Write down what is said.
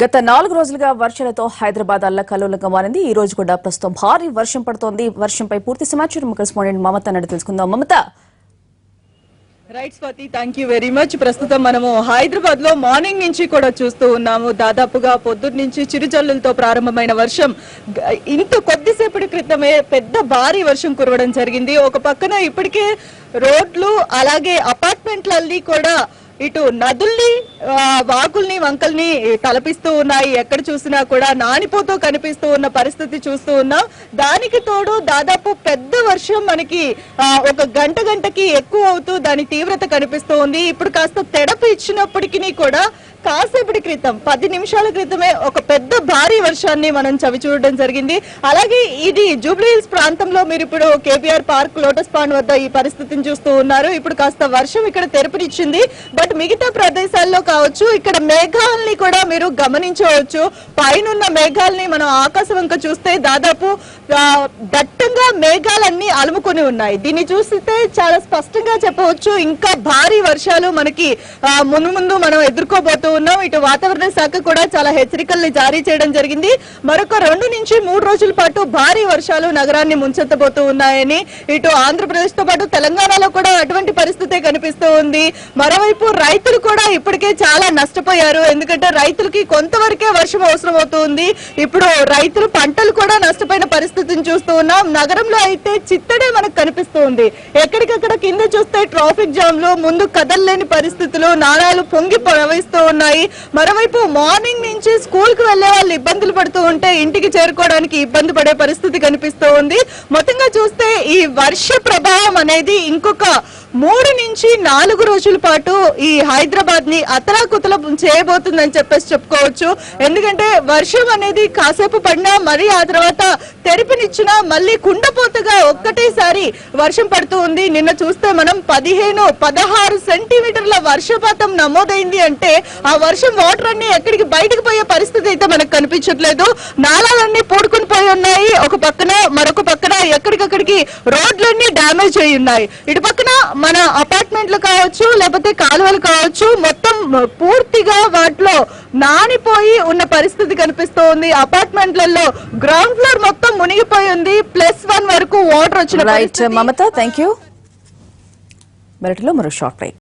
గత 4 రోజులుగా వర్షాలతో హైదరాబాద్ అల్లకల్లోలంగా మారింది. ఈ రోజు కూడా ప్రస్తుతం భారీ వర్షం పడుతోంది. వర్షంపై పూర్తి సమాచారం కరెస్పాండెంట్ మమత నడి తెలుసుకుందాం. Mamata, right Swathi, thank you very much. ప్రస్తుతం మనము హైదరాబాద్ లో మార్నింగ్ నుంచి కూడా చూస్తూ ఉన్నాము. దాదాపుగా పొద్దున్న నుంచి చిరుజల్లులతో ప్రారంభమైన వర్షం ఇంత కొద్దిసేపటి క్రితమే పెద్ద భారీ వర్షం కురవడం జరిగింది. ఒక పక్కన ఇప్పటికే రోడ్లు అలాగే అపార్ట్మెంట్లన్నీ కూడా ఇటు నదుల్ని వాగుల్ని వంకల్ని తలపిస్తూ ఉన్నాయి. ఎక్కడ చూసినా కూడా నానిపోతూ కనిపిస్తూ ఉన్న పరిస్థితి చూస్తూ ఉన్నాం. దానికి తోడు దాదాపు పెద్ద వర్షం మనకి ఒక గంటకి ఎక్కువ అవుతూ దాని తీవ్రత కనిపిస్తూ ఉంది. ఇప్పుడు కాస్త తెడపు ఇచ్చినప్పటికీ కూడా కాసేపటి క్రితం 10 నిమిషాల క్రితమే ఒక పెద్ద భారీ వర్షాన్ని మనం చవి చూడడం జరిగింది. అలాగే ఇది జూబ్లీ హిల్స్ ప్రాంతంలో మీరు ఇప్పుడు కేబీఆర్ పార్క్, లోటస్ పాండ్ వద్ద ఈ పరిస్థితిని చూస్తూ ఉన్నారు. ఇప్పుడు కాస్త వర్షం ఇక్కడ తెరపునిచ్చింది. బట్ మిగతా ప్రదేశాల్లో కావచ్చు, ఇక్కడ మేఘాలని కూడా మీరు గమనించవచ్చు. పైనున్న మేఘాలని మనం ఆకాశం వంక చూస్తే దాదాపు దట్టంగా మేఘాలన్నీ అలుముకొని ఉన్నాయి. దీన్ని చూస్తే చాలా స్పష్టంగా చెప్పవచ్చు ఇంకా భారీ వర్షాలు మనకి ముందు మనం ఎదుర్కోబోతూ ఉన్నాం. ఇటు వాతావరణ శాఖ కూడా చాలా హెచ్చరికల్ని జారీ చేయడం జరిగింది. మరొక 2 నుంచి 3 రోజుల పాటు భారీ వర్షాలు నగరాన్ని ముంచెత్తబోతూ ఉన్నాయని, ఇటు ఆంధ్రప్రదేశ్ తో పాటు తెలంగాణలో కూడా అటువంటి పరిస్థితే కనిపిస్తూ ఉంది. మరోవైపు రైతులు కూడా ఇప్పటికే చాలా నష్టపోయారు. ఎందుకంటే రైతులకి కొంతవరకే వర్షం అవసరం అవుతుంది. ఇప్పుడు రైతులు పంటలు కూడా నష్టపోయిన పరిస్థితిని చూస్తూ ఉన్నాం. నగరంలో అయితే చిత్తడే మనకు కనిపిస్తూ ఉంది. ఎక్కడికక్కడ కింద చూస్తే ట్రాఫిక్ జామ్లు, ముందు కదలలేని పరిస్థితులు, నాళాలు పొంగి ప్రవహిస్తూ ఉన్నాయి. మరోవైపు మార్నింగ్ నుంచి స్కూల్ కు వెళ్లే వాళ్ళు ఇబ్బందులు పడుతూ ఉంటే ఇంటికి చేరుకోవడానికి ఇబ్బంది పడే పరిస్థితి కనిపిస్తూ ఉంది. మొత్తంగా చూస్తే ఈ వర్ష ప్రభావం అనేది ఇంకొక 3 నుంచి 4 రోజుల పాటు ఈ హైదరాబాద్ ని అతలాకుతలం చేయబోతుందని చెప్పుకోవచ్చు. ఎందుకంటే వర్షం అనేది కాసేపు పడినా మరి ఆ తర్వాత తెరిపినిచ్చినా మళ్ళీ కుండపోతగా ఒక్కటేసారి వర్షం పడుతూ ఉంది. నిన్న చూస్తే మనం 15-16 సెంటీమీటర్ల వర్షపాతం నమోదైంది. అంటే ఆ వర్షం వాటర్ అన్ని ఎక్కడికి బయటకు పోయే పరిస్థితి అయితే మనకు కనిపించట్లేదు. నాళాలన్నీ పూడుకుని పోయి ఉన్నాయి ఒక పక్కన, మరొక పక్కన ఎక్కడికక్కడికి రోడ్లన్నీ డ్యామేజ్ అయి ఉన్నాయి. ఇటు పక్కన మన అపార్ట్మెంట్లు కావచ్చు, లేకపోతే కాలువలు కావచ్చు, మొత్తం పూర్తిగా వాటిలో నానిపోయి ఉన్న పరిస్థితి కనిపిస్తూ ఉంది. అపార్ట్మెంట్లలో గ్రౌండ్ ఫ్లోర్ మొత్తం మునిగిపోయి ఉంది. +1 వరకు వాటర్ వచ్చిన. Right Mamata, thank you. మరో షార్ట్ బ్రేక్.